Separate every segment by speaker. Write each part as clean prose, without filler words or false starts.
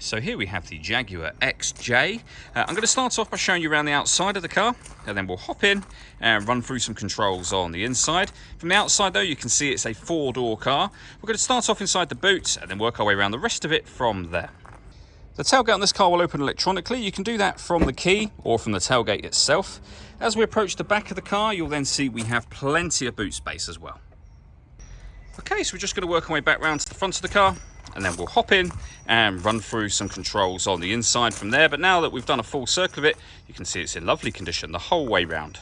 Speaker 1: So here we have the Jaguar XJ. I'm going to start off by showing you around the outside of the car, and then we'll hop in and run through some controls on the inside. From the outside though, you can see it's a 4-door car. We're going to start off inside the boot and then work our way around the rest of it from there. The tailgate on this car will open electronically. You can do that from the key or from the tailgate itself. As we approach the back of the car, you'll then see we have plenty of boot space as well. Okay, so we're just going to work our way back round to the front of the car, and then we'll hop in and run through some controls on the inside from there. But now that we've done a full circle of it, you can see it's in lovely condition the whole way round.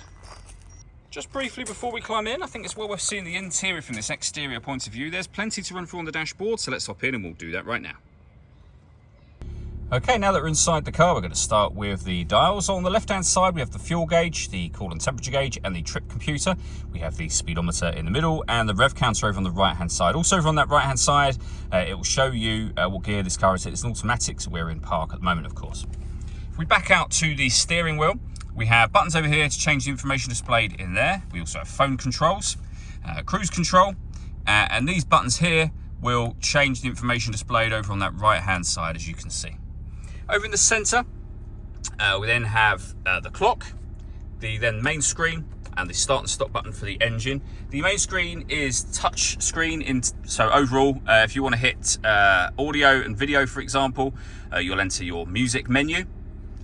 Speaker 1: Just briefly before we climb in, I think it's well worth seeing the interior from this exterior point of view. There's plenty to run through on the dashboard, so let's hop in and we'll do that right now. Okay, now that we're inside the car, we're going to start with the dials. On the left-hand side, we have the fuel gauge, the coolant temperature gauge, and the trip computer. We have the speedometer in the middle, and the rev counter over on the right-hand side. Also over on that right-hand side, it will show you what gear this car is in. It's an automatic, so we're in park at the moment, of course. If we back out to the steering wheel, we have buttons over here to change the information displayed in there. We also have phone controls, cruise control, and these buttons here will change the information displayed over on that right-hand side, as you can see. Over in the center, we then have the clock, the then main screen, and the start and stop button for the engine. The main screen is touch screen, so overall, if you want to hit audio and video, for example, you'll enter your music menu.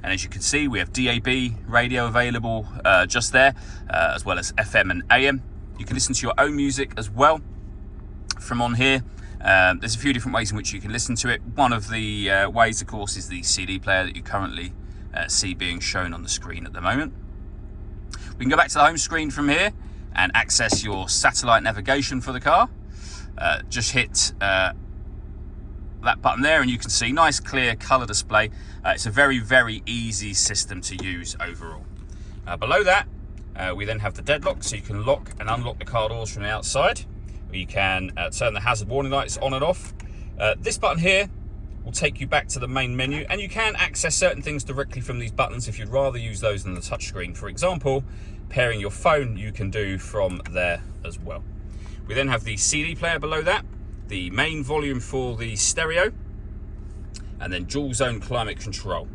Speaker 1: And as you can see, we have DAB radio available just there, as well as FM and AM. You can listen to your own music as well from on here. There's a few different ways in which you can listen to it. One of the ways, of course, is the CD player that you currently see being shown on the screen at the moment. We can go back to the home screen from here and access your satellite navigation for the car. Just hit that button there and you can see nice clear color display. It's a very, very easy system to use overall. Below that, we then have the deadlock, so you can lock and unlock the car doors from the outside. You can turn the hazard warning lights on and off. This button here will take you back to the main menu, and you can access certain things directly from these buttons if you'd rather use those than the touchscreen. For example, pairing your phone you can do from there as well. We then have the CD player below that, the main volume for the stereo, and then dual zone climate control.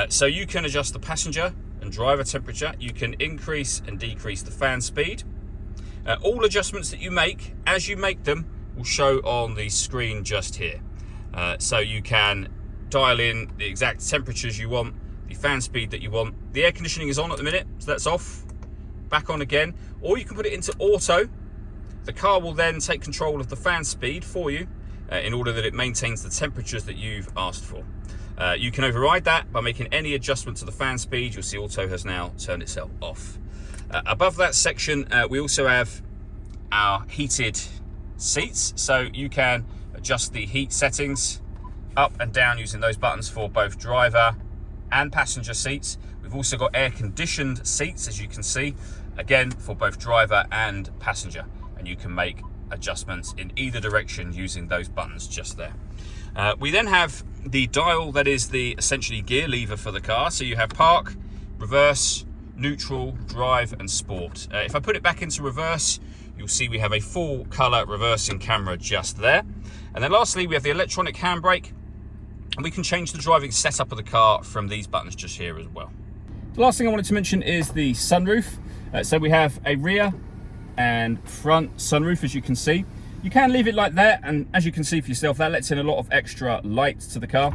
Speaker 1: So you can adjust the passenger and driver temperature. You can increase and decrease the fan speed. All adjustments that you make, as you make them, will show on the screen just here. So you can dial in the exact temperatures you want, the fan speed that you want. The air conditioning is on at the minute, so that's off. Back on again. Or you can put it into auto. The car will then take control of the fan speed for you in order that it maintains the temperatures that you've asked for. You can override that by making any adjustment to the fan speed. You'll see auto has now turned itself off. Above that section, we also have our heated seats, so you can adjust the heat settings up and down using those buttons for both driver and passenger seats. We've also got air-conditioned seats, as you can see, again for both driver and passenger, and you can make adjustments in either direction using those buttons just there. We then have the dial that is the essentially gear lever for the car, so you have park, reverse, neutral, drive and sport. If I put it back into reverse, you'll see we have a full color reversing camera just there. And then lastly, we have the electronic handbrake, and we can change the driving setup of the car from these buttons just here as well. The last thing I wanted to mention is the sunroof. So we have a rear and front sunroof, as you can see. You can leave it like that, and as you can see for yourself, that lets in a lot of extra light to the car.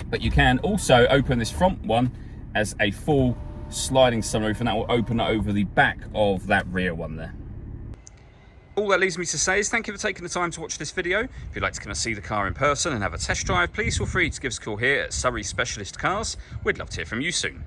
Speaker 1: But you can also open this front one as a full sliding sunroof, and that will open over the back of that rear one there. All that leaves me to say is thank you for taking the time to watch this video. If you'd like to come and see the car in person and have a test drive, please feel free to give us a call here at Surrey Specialist Cars. We'd love to hear from you soon.